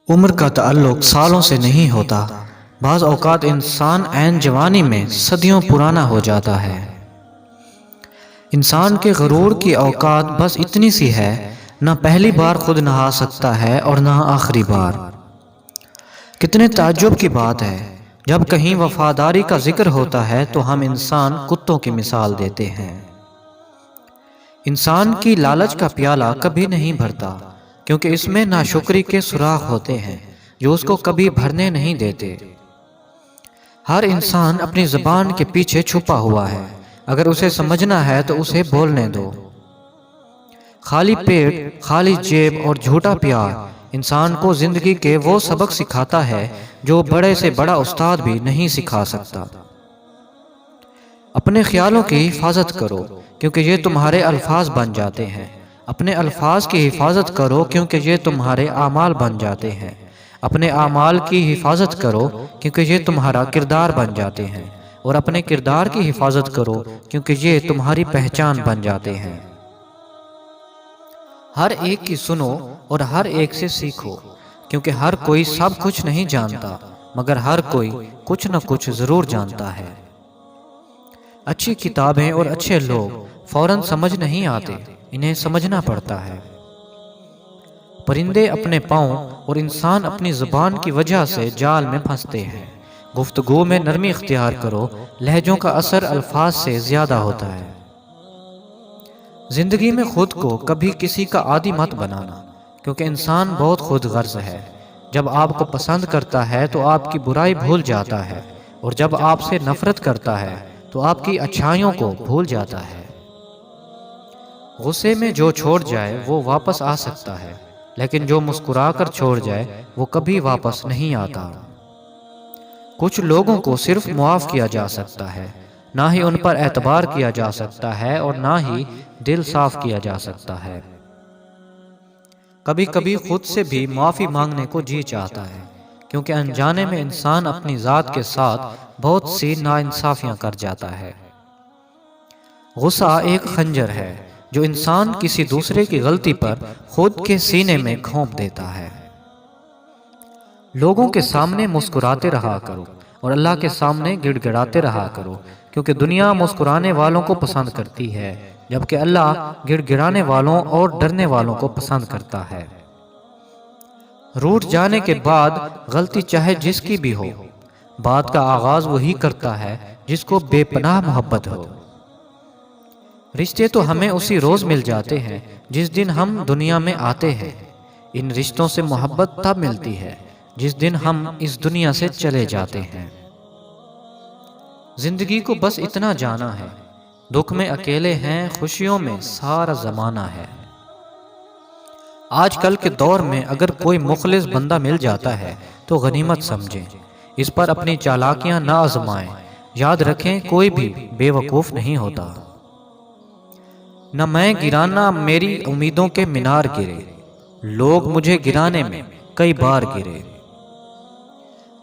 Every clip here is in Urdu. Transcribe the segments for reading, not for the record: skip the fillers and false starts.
عمر کا تعلق سالوں سے نہیں ہوتا، بعض اوقات انسان عین جوانی میں صدیوں پرانا ہو جاتا ہے۔ انسان کے غرور کی اوقات بس اتنی سی ہے، نہ پہلی بار خود نہا سکتا ہے اور نہ آخری بار۔ کتنے تعجب کی بات ہے، جب کہیں وفاداری کا ذکر ہوتا ہے تو ہم انسان کتوں کی مثال دیتے ہیں۔ انسان کی لالچ کا پیالہ کبھی نہیں بھرتا، کیونکہ اس میں ناشکری کے سراغ ہوتے ہیں جو اس کو کبھی بھرنے نہیں دیتے۔ ہر انسان اپنی زبان کے پیچھے چھپا ہوا ہے، اگر اسے سمجھنا ہے تو اسے بولنے دو۔ خالی پیٹ، خالی جیب اور جھوٹا پیار انسان کو زندگی کے وہ سبق سکھاتا ہے جو بڑے سے بڑا استاد بھی نہیں سکھا سکتا۔ اپنے خیالوں کی حفاظت کرو، کیونکہ یہ تمہارے الفاظ بن جاتے ہیں۔ اپنے الفاظ کی حفاظت کرو، کیونکہ یہ تمہارے اعمال بن جاتے ہیں۔ اپنے اعمال کی حفاظت کرو، کیونکہ یہ تمہارا کردار بن جاتے ہیں۔ اور اپنے کردار کی حفاظت کرو، کیونکہ یہ تمہاری پہچان بن جاتے ہیں۔ ہر ایک کی سنو اور ہر ایک سے سیکھو، کیونکہ ہر کوئی سب کچھ نہیں جانتا، مگر ہر کوئی کچھ نہ کچھ ضرور جانتا ہے۔ اچھی کتابیں اور اچھے لوگ فوراً سمجھ نہیں آتے، انہیں سمجھنا پڑتا ہے۔ پرندے اپنے پاؤں اور انسان اپنی زبان کی وجہ سے جال میں پھنستے ہیں۔ گفتگو میں نرمی اختیار کرو، لہجوں کا اثر الفاظ سے زیادہ ہوتا ہے۔ زندگی میں خود کو کبھی کسی کا عادی مت بنانا، کیونکہ انسان بہت خود غرض ہے۔ جب آپ کو پسند کرتا ہے تو آپ کی برائی بھول جاتا ہے، اور جب آپ سے نفرت کرتا ہے تو آپ کی اچھائیوں کو بھول جاتا ہے۔ غصے میں جو چھوڑ جائے وہ واپس آ سکتا ہے، لیکن جو مسکرا کر چھوڑ جائے وہ کبھی واپس نہیں آتا۔ کچھ لوگوں کو صرف معاف کیا جا سکتا ہے، نہ ہی ان پر اعتبار کیا جا سکتا ہے، اور نہ ہی دل صاف کیا جا سکتا ہے۔ کبھی کبھی خود سے بھی معافی مانگنے کو جی چاہتا ہے، کیونکہ انجانے میں انسان اپنی ذات کے ساتھ بہت سی ناانصافیاں کر جاتا ہے۔ غصہ ایک خنجر ہے جو انسان کسی دوسرے کی غلطی پر خود کے سینے میں گھونپ دیتا ہے۔ لوگوں کے سامنے مسکراتے رہا کرو، اور اللہ کے سامنے گڑ گڑاتے رہا کرو، کیونکہ دنیا مسکرانے والوں کو پسند کرتی ہے، جبکہ اللہ گڑ گڑانے والوں اور ڈرنے والوں کو پسند کرتا ہے۔ روٹھ جانے کے بعد غلطی چاہے جس کی بھی ہو، بات کا آغاز وہی کرتا ہے جس کو بے پناہ محبت ہو۔ رشتے تو ہمیں اسی روز مل جاتے ہیں جس دن ہم دنیا میں آتے ہیں۔ ان رشتوں سے محبت تب ملتی ہے جس دن ہم اس دنیا سے چلے جاتے ہیں۔ زندگی کو بس اتنا جانا ہے، دکھ میں اکیلے ہیں، خوشیوں میں سارا زمانہ ہے۔ آج کل کے دور میں اگر کوئی مخلص بندہ مل جاتا ہے تو غنیمت سمجھیں، اس پر اپنی چالاکیاں نہ آزمائیں۔ یاد رکھیں، کوئی بھی بے وقوف نہیں ہوتا۔ نہ میں گرانا میری امیدوں کے مینار گرے، لوگ مجھے گرانے میں کئی بار گرے۔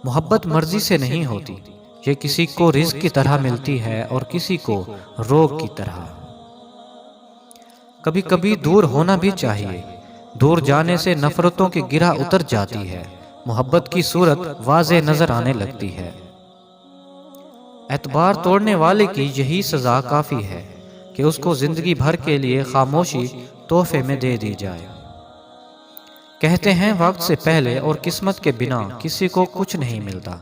محبت مرضی سے نہیں ہوتی، یہ کسی کو رزق کی طرح ملتی ہے اور کسی کو روگ کی طرح۔ کبھی کبھی دور ہونا بھی چاہیے، دور جانے سے نفرتوں کی گرہ اتر جاتی ہے، محبت کی صورت واضح نظر آنے لگتی ہے۔ اعتبار توڑنے والے کی یہی سزا کافی ہے کہ اس کو زندگی بھر کے لیے خاموشی تحفے میں دے دی جائے۔ کہتے ہیں وقت سے پہلے اور قسمت کے بنا کسی کو کچھ نہیں ملتا۔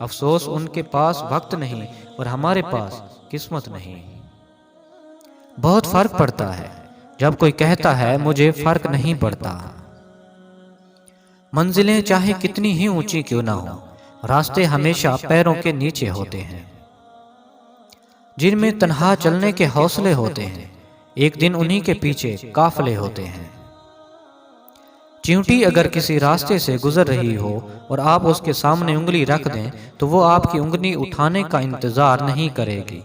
افسوس ان کے پاس وقت نہیں اور ہمارے پاس قسمت نہیں۔ بہت فرق پڑتا ہے جب کوئی کہتا ہے مجھے فرق نہیں پڑتا۔ منزلیں چاہے کتنی ہی اونچی کیوں نہ ہوں، راستے ہمیشہ پیروں کے نیچے ہوتے ہیں۔ جن میں تنہا چلنے کے حوصلے ہوتے ہیں، ایک دن انہی کے پیچھے قافلے ہوتے ہیں۔ چیونٹی اگر کسی راستے سے گزر رہی ہو اور آپ اس کے سامنے انگلی رکھ دیں تو وہ آپ کی انگلی اٹھانے کا انتظار نہیں کرے گی،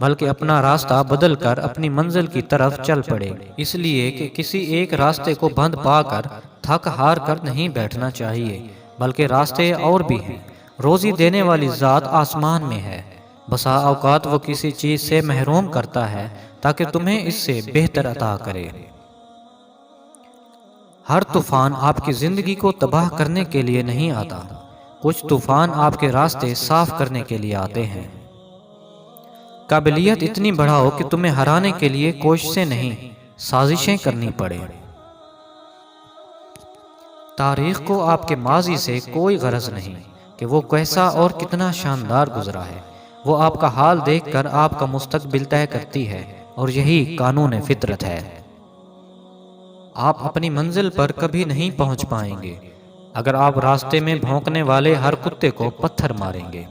بلکہ اپنا راستہ بدل کر اپنی منزل کی طرف چل پڑے گی، اس لیے کہ کسی ایک راستے کو بند پا کر تھک ہار کر نہیں بیٹھنا چاہیے، بلکہ راستے اور بھی ہیں۔ روزی دینے والی ذات آسمان میں ہے، بسا اوقات وہ کسی چیز سے محروم کرتا ہے تاکہ تمہیں اس سے بہتر عطا کرے۔ ہر طوفان آپ کی زندگی کو تباہ کرنے کے لیے نہیں آتا، کچھ طوفان آپ کے راستے صاف کرنے کے لیے آتے ہیں۔ قابلیت اتنی بڑھاؤ کہ تمہیں ہرانے کے لیے کوششیں نہیں، سازشیں کرنی پڑے۔ تاریخ کو آپ کے ماضی سے کوئی غرض نہیں کہ وہ کیسا اور کتنا شاندار گزرا ہے، وہ آپ کا حال دیکھ کر آپ کا مستقبل طے کرتی ہے، اور یہی قانون فطرت ہے۔ آپ اپنی منزل پر کبھی نہیں پہنچ پائیں گے اگر آپ راستے میں بھونکنے والے ہر کتے کو پتھر ماریں گے۔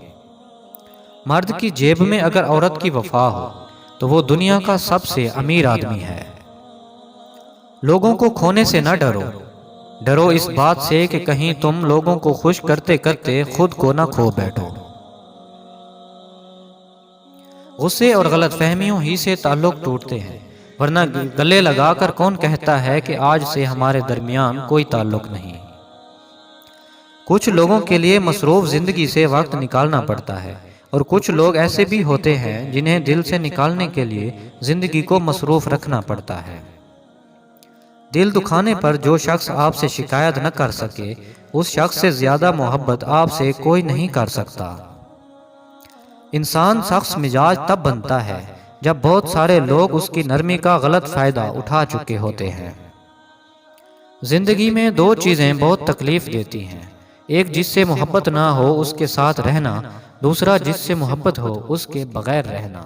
مرد کی جیب میں اگر عورت کی وفا ہو تو وہ دنیا کا سب سے امیر آدمی ہے۔ لوگوں کو کھونے سے نہ ڈرو، ڈرو اس بات سے کہ کہیں تم لوگوں کو خوش کرتے کرتے خود کو نہ کھو بیٹھو۔ غصے اور غلط فہمیوں ہی سے تعلق ٹوٹتے ہیں، ورنہ گلے لگا کر کون کہتا ہے کہ آج سے ہمارے درمیان کوئی تعلق نہیں۔ کچھ لوگوں کے لیے مصروف زندگی سے وقت نکالنا پڑتا ہے، اور کچھ لوگ ایسے بھی ہوتے ہیں جنہیں دل سے نکالنے کے لیے زندگی کو مصروف رکھنا پڑتا ہے۔ دل دکھانے پر جو شخص آپ سے شکایت نہ کر سکے، اس شخص سے زیادہ محبت آپ سے کوئی نہیں کر سکتا۔ انسان سخت مزاج تب بنتا ہے جب بہت سارے لوگ اس کی نرمی کا غلط فائدہ اٹھا چکے ہوتے ہیں۔ زندگی میں دو چیزیں بہت تکلیف دیتی ہیں، ایک جس سے محبت نہ ہو اس کے ساتھ رہنا، دوسرا جس سے محبت ہو اس کے بغیر رہنا۔